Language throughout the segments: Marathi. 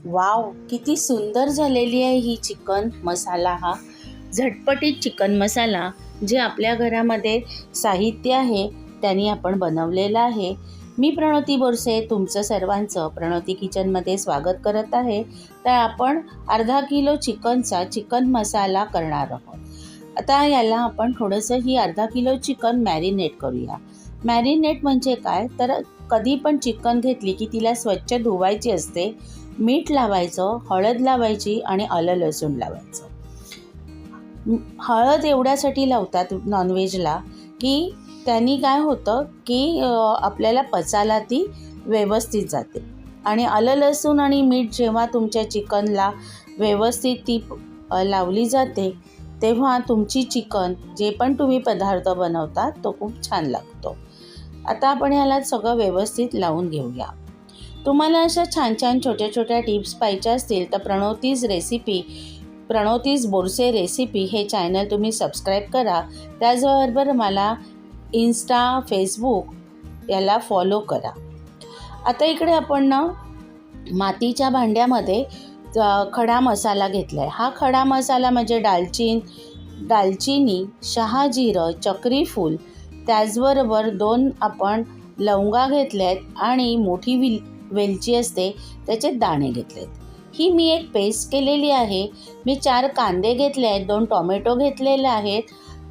वाव, किती सुंदर झालेली आहे ही चिकन मसाला. हा झटपटीत चिकन मसाला जे आपल्या घरामध्ये साहित्य आहे त्यांनी आपण बनवलेला आहे. मी प्रणोती बोरसे तुमचं सर्वांचं प्रणोती किचनमध्ये स्वागत करत आहे. तर आपण अर्धा किलो चिकन मसाला करणार आहोत. आता याला आपण थोडंसं ही अर्धा किलो चिकन मॅरिनेट करूया. मॅरिनेट म्हणजे काय, तर कधी पण चिकन घेतली की तिला स्वच्छ धुवायची असते, मीठ लावायचं, हळद लावायची आणि आलं लसूण लावायचं. हळद एवढ्यासाठी लावतात नॉनव्हेजला की त्यांनी काय होतं की आपल्याला पचायला ती व्यवस्थित जाते. आणि आलं लसूण आणि मीठ जेव्हा तुमच्या चिकनला व्यवस्थित ती लावली जाते तेव्हा तुमची चिकन जे पण तुम्ही पदार्थ बनवता तो खूप छान लागतो. आता आपण ह्याला सगळं व्यवस्थित लावून घेऊया. तुम्हाला अशा छान छान छोट्या छोट्या टिप्स पाहिजे असतील तर प्रणोतीज बोरसे रेसिपी हे चॅनल तुम्ही सबस्क्राईब करा. त्याचबरोबर मला इन्स्टा, फेसबुक याला फॉलो करा. आता इकडे आपण मातीच्या भांड्यामध्ये खडा मसाला घेतला आहे. हा खडा मसाला म्हणजे दालचिनी, शहाजिरं, चक्रीफूल, त्याचबरोबर 2 आपण लवंगा घेतल्या आहेत आणि मोठी वेलची असते त्याचे दाणे घेतलेत. ही मी एक पेस्ट केलेली आहे. मी 4 कांदे घेतले आहेत, 2 टोमॅटो घेतलेले आहेत,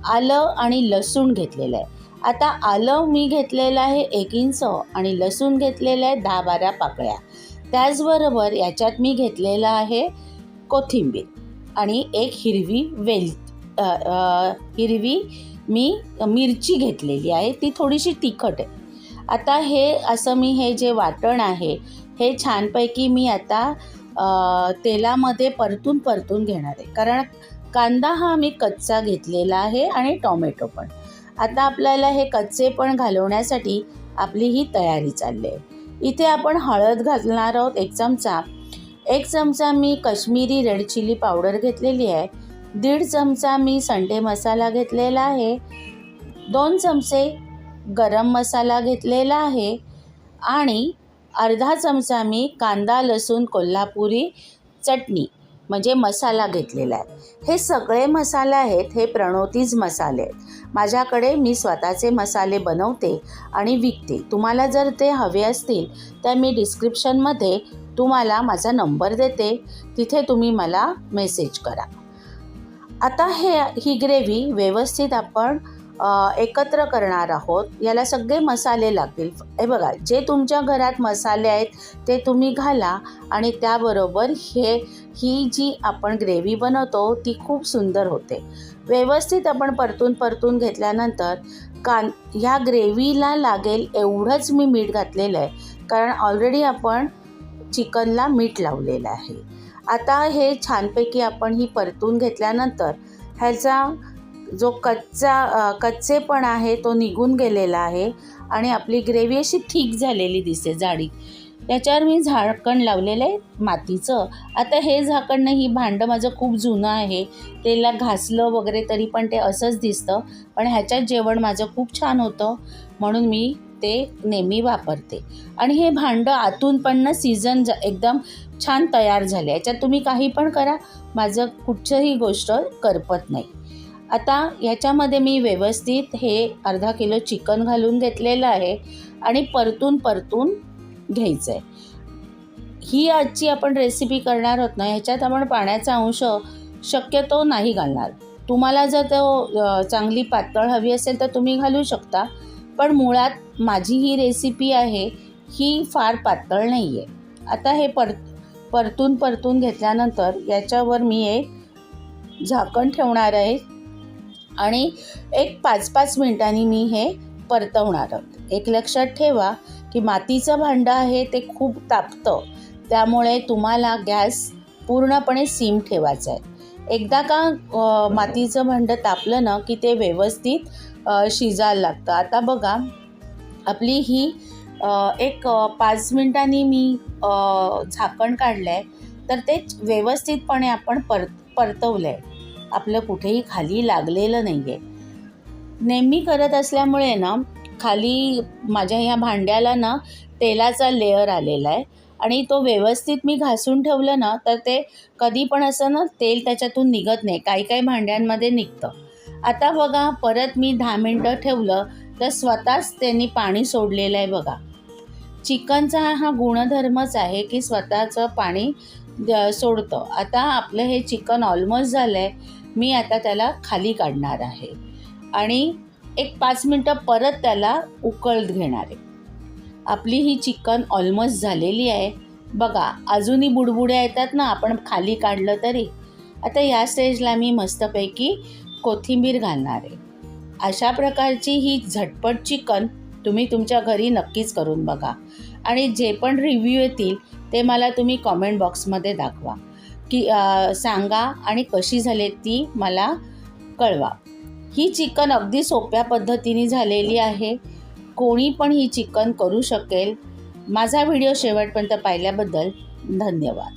आलं आणि लसूण घेतलेलं आहे. आता आलं मी घेतलेलं आहे 1 इंच आणि लसूण घेतलेलं आहे 10-12 पाकळ्या. त्याचबरोबर याच्यात मी घेतलेलं आहे कोथिंबीर आणि एक हिरवी मिरची घेतलेली आहे, ती थोडीशी तिखट आहे. आता हे जे वाटण आहे हे छानपैकी मी आता तेलामध्ये परतून घेणार आहे, कारण कांदा हा मी कच्चा घेतलेला आहे आणि टोमॅटो पण. आता आपल्याला हे कच्चे पण घालवण्यासाठी आपली ही तयारी चालली आहे. इथे आपण हळद घालणार आहोत 1 चमचा. 1 चमचा मी काश्मीरी रेड चिली पावडर घेतलेली आहे. 1.5 चमचा मी संडे मसाला घेतलेला आहे. 2 चमचे गरम मसाला घेतलेला आहे आणि अर्धा चमचा मी कांदा लसूण कोल्हापुरी चटणी म्हणजे मसाला घेतलेला आहे. हे सगळे मसाले आहेत, हे प्रणोतीज मसाले आहेत. माझ्याकडे मी स्वतःचे मसाले बनवते आणि विकते. तुम्हाला जर ते हवे असतील तर मी डिस्क्रिप्शनमध्ये तुम्हाला माझा नंबर देते, तिथे तुम्ही मला मेसेज करा. आता ही ग्रेव्ही व्यवस्थित आपण एकत्र करणार आहोत. याला सगळे मसाले लागतील. हे बघा, जे तुमच्या घरात मसाले आहेत ते तुम्ही घाला आणि त्याबरोबर ही जी आपण ग्रेव्ही बनवतो ती खूप सुंदर होते. व्यवस्थित आपण परतून घेतल्यानंतर ह्या ग्रेव्हीला लागेल एवढंच मी मीठ घातलेलं आहे, कारण ऑलरेडी आपण चिकनला मीठ लावलेलं आहे. आता हे छानपैकी आपण ही परतून घेतल्यानंतर ह्याचा जो कच्चेपण आहे तो निघून गेलेला आहे आणि आपली ग्रेव्ही अशी ठीक झालेली दिसते, जाडी. याच्यावर मी झाकण लावलेलं आहे मातीचं. आता हे झाकण नाही, ही भांडं माझं खूप जुनं आहे, त्याला घासलं वगैरे तरी पण ते असंच दिसतं, पण ह्याच्यात जेवण माझं खूप छान होतं म्हणून मी ते नेहमी वापरते. आणि हे भांडं आतून पण सीझन एकदम छान तयार झाले. याच्यात तुम्ही काही पण करा, माझं कुठचंही गोष्ट करपत नाही. आता याच्यामध्ये मी व्यवस्थित हे अर्धा किलो चिकन घालून घेतलेलं आहे आणि परतून घ्यायचं आहे. ही आजची आपण रेसिपी करणार आहोत ना, ह्याच्यात आपण पाण्याचा अंश शक्यतो नाही घालणार. तुम्हाला जर तो चांगली पातळ हवी असेल तर तुम्ही घालू शकता, पण मुळात माझी ही रेसिपी आहे ही फार पातळ नाही आहे. आता हे परतून घेतल्यानंतर याच्यावर मी एक झाकण ठेवणार आहे आणि एक 5-5 मिनिटांनी मी हे परतवणार आहोत. एक लक्षात ठेवा की मातीचं भांडं आहे ते खूप तापतं, त्यामुळे तुम्हाला गॅस पूर्णपणे सिम ठेवायचा आहे. एकदा का मातीचं भांडं तापलं ना की ते व्यवस्थित शिजायला लागतं. आता बघा, आपली ही एक 5 मिनिटांनी मी झाकण काढलं आहे, तर ते व्यवस्थितपणे आपण परतवलं आहे. आपलं कुठेही खाली लागलेलं नाही आहे. नेहमी करत असल्यामुळे ना खाली माझ्या ह्या भांड्याला ना तेलाचा लेअर आलेला आहे आणि तो व्यवस्थित मी घासून ठेवलं ना तर ते कधी पण असं ना तेल त्याच्यातून निघत नाही, काही काही भांड्यांमध्ये निघतं. आता बघा परत मी 10 मिनटं ठेवलं तर स्वतःच त्यांनी पाणी सोडलेलं आहे बघा. चिकनचा हा गुणधर्मच आहे की स्वतःचं पाणी सोडतं. आता आपलं हे चिकन ऑलमोस्ट झालं आहे. मी आता त्याला खाली काढणार आहे आणि एक 5 मिनटं परत त्याला उकळत घेणार आहे. आपली ही चिकन ऑलमोस्ट झालेली आहे बघा. अजूनही बुडबुड्या येतात ना आपण खाली काढलं तरी. आता या स्टेजला मी मस्तपैकी कोथिंबीर घालणार आहे. अशा प्रकारची ही झटपट चिकन तुम्ही तुमच्या घरी नक्कीच करून बघा आणि जे पण रिव्ह्यू येतील ते मला तुम्ही कॉमेंट बॉक्समध्ये दाखवा की सांगा आणि कशी झाली ती मला कळवा. ही चिकन अगदी सोप्या पद्धतीने झालेली आहे. कोणी पण ही चिकन करू शकेल. माझा व्हिडिओ शेवटपर्यंत पाहिल्याबद्दल धन्यवाद.